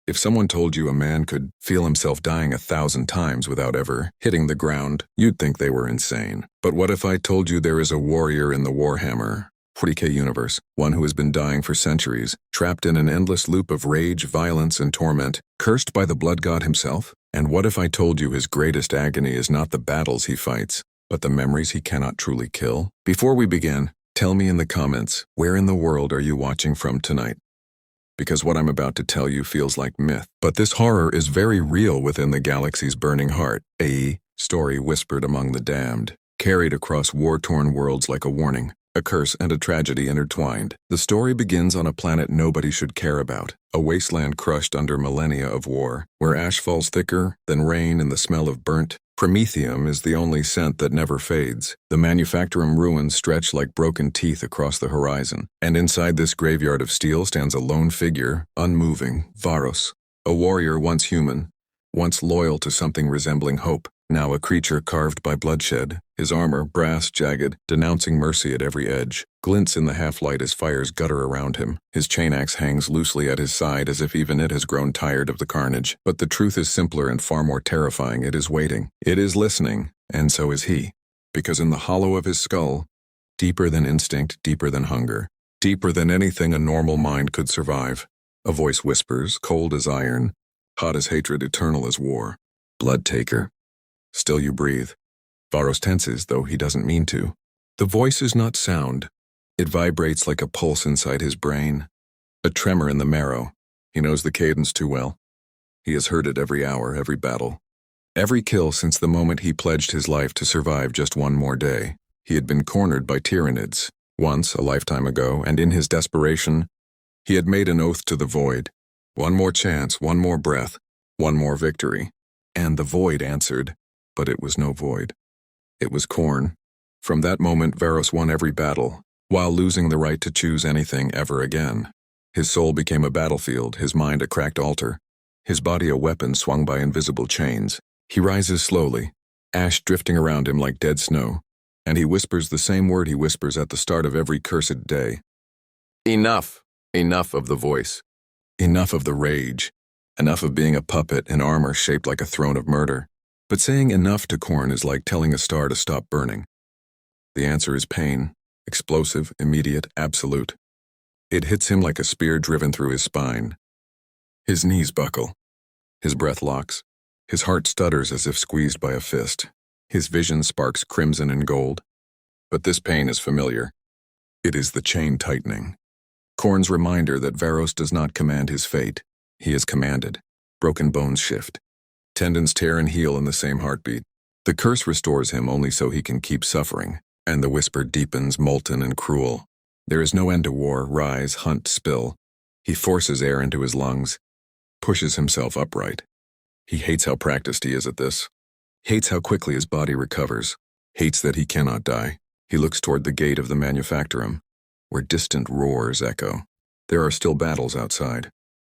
If someone told you a man could feel himself dying 1,000 times without ever hitting the ground, you'd think they were insane. But what if I told you there is a warrior in the Warhammer 40K universe, one who has been dying for centuries, trapped in an endless loop of rage, violence, and torment, cursed by the blood god himself? And what if I told you his greatest agony is not the battles he fights, but the memories he cannot truly kill? Before we begin, tell me in the comments, where in the world are you watching from tonight? Because what I'm about to tell you feels like myth. But this horror is very real within the galaxy's burning heart. A story whispered among the damned, carried across war-torn worlds like a warning, a curse and a tragedy intertwined. The story begins on a planet nobody should care about, a wasteland crushed under millennia of war, where ash falls thicker than rain and the smell of burnt promethium is the only scent that never fades. The manufactorum ruins stretch like broken teeth across the horizon, and inside this graveyard of steel stands a lone figure, unmoving, Varos, a warrior once human, once loyal to something resembling hope, now a creature carved by bloodshed, his armor brass jagged, denouncing mercy at every edge, glints in the half-light as fires gutter around him. His chain axe hangs loosely at his side as if even it has grown tired of the carnage. But the truth is simpler and far more terrifying. It is waiting. It is listening, and so is he. Because in the hollow of his skull, deeper than instinct, deeper than hunger, deeper than anything a normal mind could survive, a voice whispers, cold as iron, hot as hatred, eternal as war. Blood taker. Still you breathe. Varos tenses, though he doesn't mean to. The voice is not sound. It vibrates like a pulse inside his brain. A tremor in the marrow. He knows the cadence too well. He has heard it every hour, every battle. Every kill since the moment he pledged his life to survive just one more day. He had been cornered by tyrannids, once, a lifetime ago, and in his desperation, he had made an oath to the void. One more chance, one more breath, one more victory. And the void answered. But it was no void. It was Khorne. From that moment, Varos won every battle, while losing the right to choose anything ever again. His soul became a battlefield, his mind a cracked altar, his body a weapon swung by invisible chains. He rises slowly, ash drifting around him like dead snow, and he whispers the same word he whispers at the start of every cursed day. Enough! Enough of the voice. Enough of the rage. Enough of being a puppet in armor shaped like a throne of murder. But saying enough to Khorne is like telling a star to stop burning. The answer is pain, explosive, immediate, absolute. It hits him like a spear driven through his spine. His knees buckle. His breath locks. His heart stutters as if squeezed by a fist. His vision sparks crimson and gold. But this pain is familiar. It is the chain tightening. Khorne's reminder that Varos does not command his fate. He is commanded. Broken bones shift. Tendons tear and heal in the same heartbeat. The curse restores him only so he can keep suffering, and the whisper deepens, molten and cruel. There is no end to war, rise, hunt, spill. He forces air into his lungs, pushes himself upright. He hates how practiced he is at this, hates how quickly his body recovers, hates that he cannot die. He looks toward the gate of the manufactorum, where distant roars echo. There are still battles outside,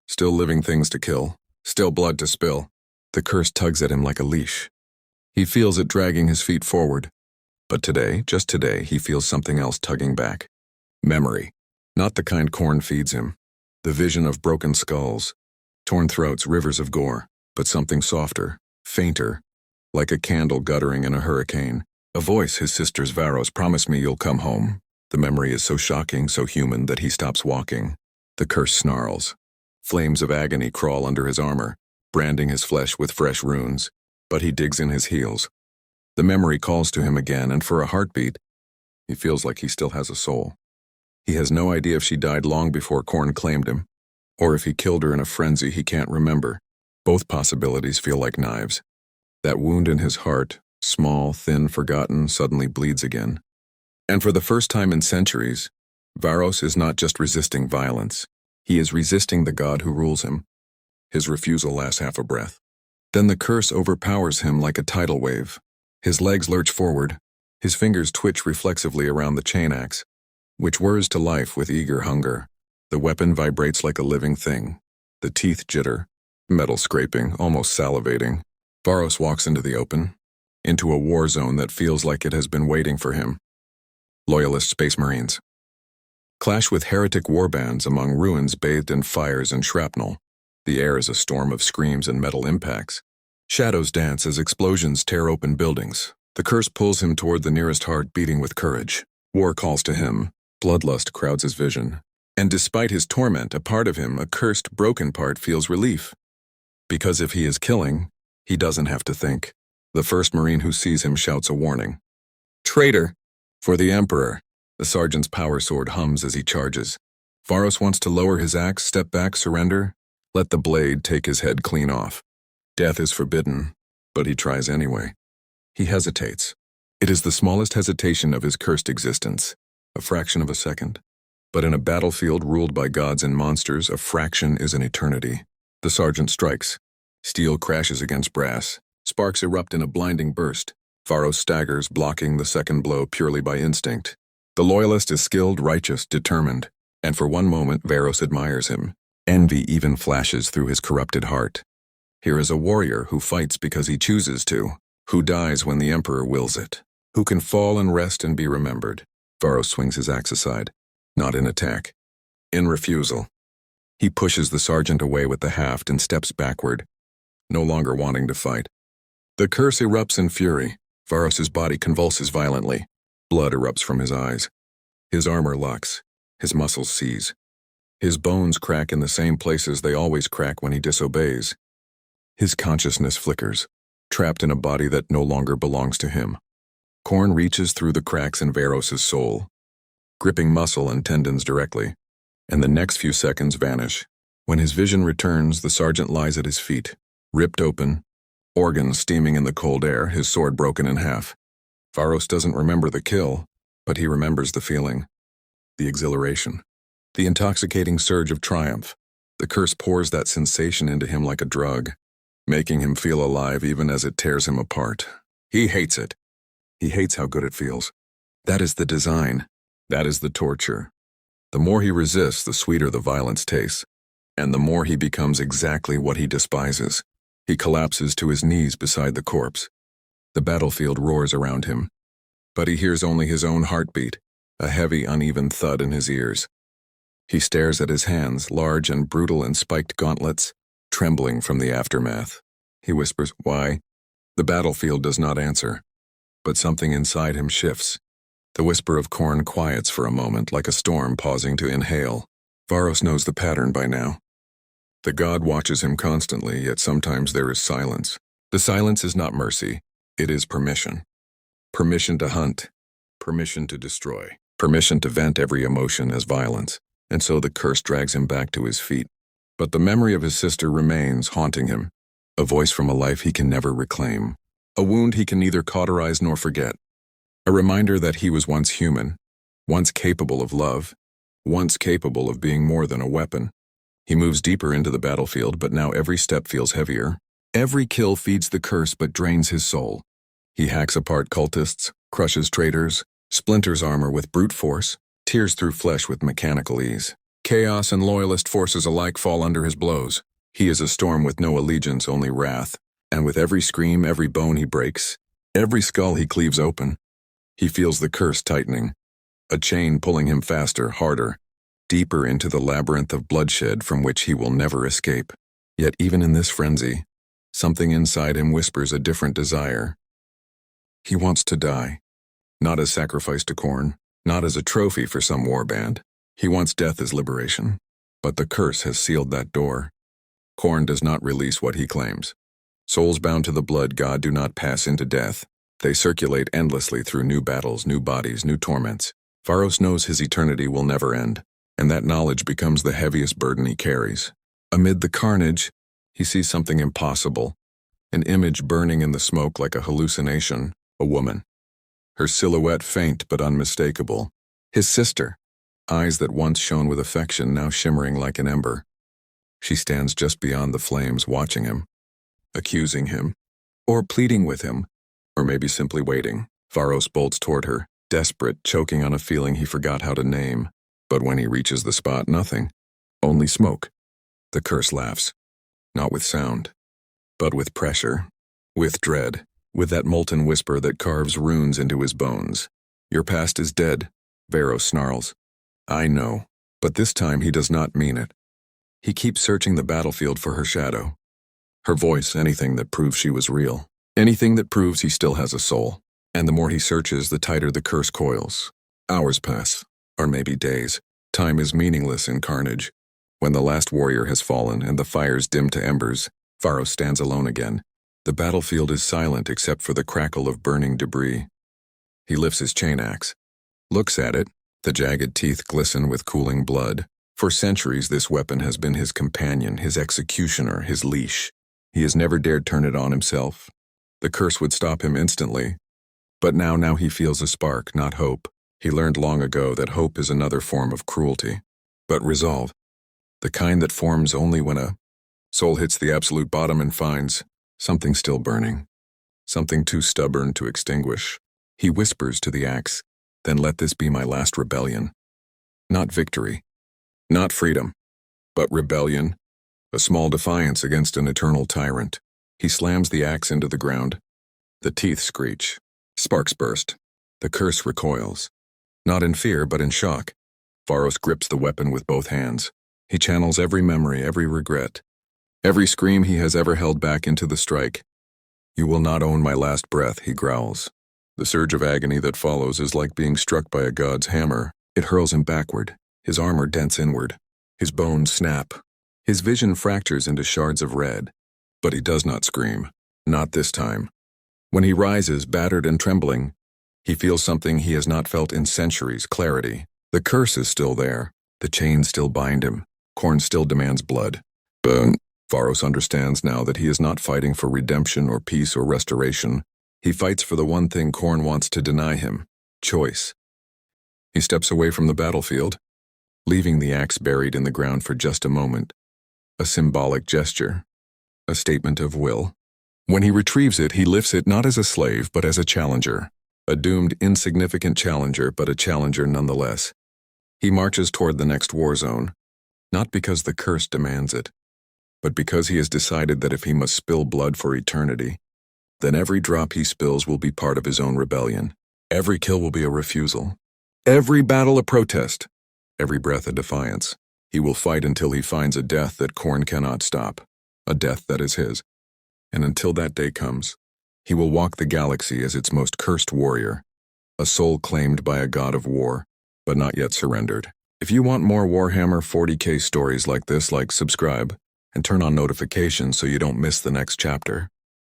still living things to kill, still blood to spill. The curse tugs at him like a leash. He feels it dragging his feet forward. But today, just today, he feels something else tugging back. Memory. Not the kind Khorne feeds him. The vision of broken skulls, torn throats, rivers of gore, but something softer, fainter, like a candle guttering in a hurricane. A voice, his sister's Varos, promise me you'll come home. The memory is so shocking, so human, that he stops walking. The curse snarls. Flames of agony crawl under his armor, branding his flesh with fresh runes, but he digs in his heels. The memory calls to him again, and for a heartbeat, he feels like he still has a soul. He has no idea if she died long before Khorne claimed him, or if he killed her in a frenzy he can't remember. Both possibilities feel like knives. That wound in his heart, small, thin, forgotten, suddenly bleeds again. And for the first time in centuries, Varos is not just resisting violence. He is resisting the god who rules him. His refusal lasts half a breath. Then the curse overpowers him like a tidal wave. His legs lurch forward. His fingers twitch reflexively around the chain axe, which whirs to life with eager hunger. The weapon vibrates like a living thing. The teeth jitter, metal scraping, almost salivating. Varos walks into the open, into a war zone that feels like it has been waiting for him. Loyalist Space Marines clash with heretic warbands among ruins bathed in fires and shrapnel. The air is a storm of screams and metal impacts. Shadows dance as explosions tear open buildings. The curse pulls him toward the nearest heart beating with courage. War calls to him. Bloodlust crowds his vision. And despite his torment, a part of him, a cursed, broken part, feels relief. Because if he is killing, he doesn't have to think. The first Marine who sees him shouts a warning. Traitor! For the Emperor. The sergeant's power sword hums as he charges. Varos wants to lower his axe, step back, surrender. Let the blade take his head clean off. Death is forbidden, but he tries anyway. He hesitates. It is the smallest hesitation of his cursed existence, a fraction of a second. But in a battlefield ruled by gods and monsters, a fraction is an eternity. The sergeant strikes. Steel crashes against brass. Sparks erupt in a blinding burst. Varos staggers, blocking the second blow purely by instinct. The loyalist is skilled, righteous, determined, and for one moment Varos admires him. Envy even flashes through his corrupted heart. Here is a warrior who fights because he chooses to, who dies when the Emperor wills it, who can fall and rest and be remembered. Varos swings his axe aside, not in attack, in refusal. He pushes the sergeant away with the haft and steps backward, no longer wanting to fight. The curse erupts in fury. Varos's body convulses violently. Blood erupts from his eyes. His armor locks. His muscles seize. His bones crack in the same places they always crack when he disobeys. His consciousness flickers, trapped in a body that no longer belongs to him. Khorne reaches through the cracks in Varos's soul, gripping muscle and tendons directly, and the next few seconds vanish. When his vision returns, the sergeant lies at his feet, ripped open, organs steaming in the cold air, his sword broken in half. Varos doesn't remember the kill, but he remembers the feeling, the exhilaration, the intoxicating surge of triumph. The curse pours that sensation into him like a drug, making him feel alive even as it tears him apart. He hates it. He hates how good it feels. That is the design. That is the torture. The more he resists, the sweeter the violence tastes, and the more he becomes exactly what he despises. He collapses to his knees beside the corpse. The battlefield roars around him, but he hears only his own heartbeat, a heavy, uneven thud in his ears. He stares at his hands, large and brutal in spiked gauntlets, trembling from the aftermath. He whispers, "Why?" The battlefield does not answer, but something inside him shifts. The whisper of Khorne quiets for a moment, like a storm pausing to inhale. Varos knows the pattern by now. The god watches him constantly, yet sometimes there is silence. The silence is not mercy, it is permission. Permission to hunt, permission to destroy, permission to vent every emotion as violence. And so the curse drags him back to his feet. But the memory of his sister remains, haunting him, a voice from a life he can never reclaim, a wound he can neither cauterize nor forget, a reminder that he was once human, once capable of love, once capable of being more than a weapon. He moves deeper into the battlefield, but now every step feels heavier. Every kill feeds the curse but drains his soul. He hacks apart cultists, crushes traitors, splinters armor with brute force, tears through flesh with mechanical ease. Chaos and loyalist forces alike fall under his blows. He is a storm with no allegiance, only wrath. And with every scream, every bone he breaks, every skull he cleaves open, he feels the curse tightening, a chain pulling him faster, harder, deeper into the labyrinth of bloodshed from which he will never escape. Yet even in this frenzy, something inside him whispers a different desire. He wants to die, not as sacrifice to Khorne, not as a trophy for some warband. He wants death as liberation, but the curse has sealed that door. Khorne does not release what he claims. Souls bound to the blood god do not pass into death. They circulate endlessly through new battles, new bodies, new torments. Varos knows his eternity will never end, and that knowledge becomes the heaviest burden he carries. Amid the carnage, he sees something impossible, an image burning in the smoke like a hallucination, a woman. Her silhouette faint but unmistakable. His sister, eyes that once shone with affection now shimmering like an ember. She stands just beyond the flames watching him, accusing him, or pleading with him, or maybe simply waiting. Varos bolts toward her, desperate, choking on a feeling he forgot how to name. But when he reaches the spot, nothing. Only smoke. The curse laughs, not with sound, but with pressure, with dread, with that molten whisper that carves runes into his bones. Your past is dead, Varos snarls. I know, but this time he does not mean it. He keeps searching the battlefield for her shadow. Her voice, anything that proves she was real. Anything that proves he still has a soul. And the more he searches, the tighter the curse coils. Hours pass, or maybe days. Time is meaningless in carnage. When the last warrior has fallen and the fires dim to embers, Pharos stands alone again. The battlefield is silent except for the crackle of burning debris. He lifts his chain axe, looks at it. The jagged teeth glisten with cooling blood. For centuries, this weapon has been his companion, his executioner, his leash. He has never dared turn it on himself. The curse would stop him instantly. But now he feels a spark, not hope. He learned long ago that hope is another form of cruelty. But resolve, the kind that forms only when a soul hits the absolute bottom and finds something still burning, something too stubborn to extinguish. He whispers to the axe, "Then let this be my last rebellion." Not victory, not freedom, but rebellion, a small defiance against an eternal tyrant. He slams the axe into the ground. The teeth screech. Sparks burst. The curse recoils. Not in fear, but in shock. Pharos grips the weapon with both hands. He channels every memory, every regret, every scream he has ever held back into the strike. "You will not own my last breath," he growls. The surge of agony that follows is like being struck by a god's hammer. It hurls him backward. His armor dents inward. His bones snap. His vision fractures into shards of red. But he does not scream. Not this time. When he rises, battered and trembling, he feels something he has not felt in centuries, clarity. The curse is still there. The chains still bind him. Khorne still demands blood. But Pharos understands now that he is not fighting for redemption or peace or restoration. He fights for the one thing Khorne wants to deny him: choice. He steps away from the battlefield, leaving the axe buried in the ground for just a moment. A symbolic gesture. A statement of will. When he retrieves it, he lifts it not as a slave, but as a challenger. A doomed, insignificant challenger, but a challenger nonetheless. He marches toward the next war zone, not because the curse demands it, but because he has decided that if he must spill blood for eternity, then every drop he spills will be part of his own rebellion. Every kill will be a refusal. Every battle a protest. Every breath a defiance. He will fight until he finds a death that Khorne cannot stop. A death that is his. And until that day comes, he will walk the galaxy as its most cursed warrior. A soul claimed by a god of war, but not yet surrendered. If you want more Warhammer 40K stories like this, subscribe, and turn on notifications so you don't miss the next chapter.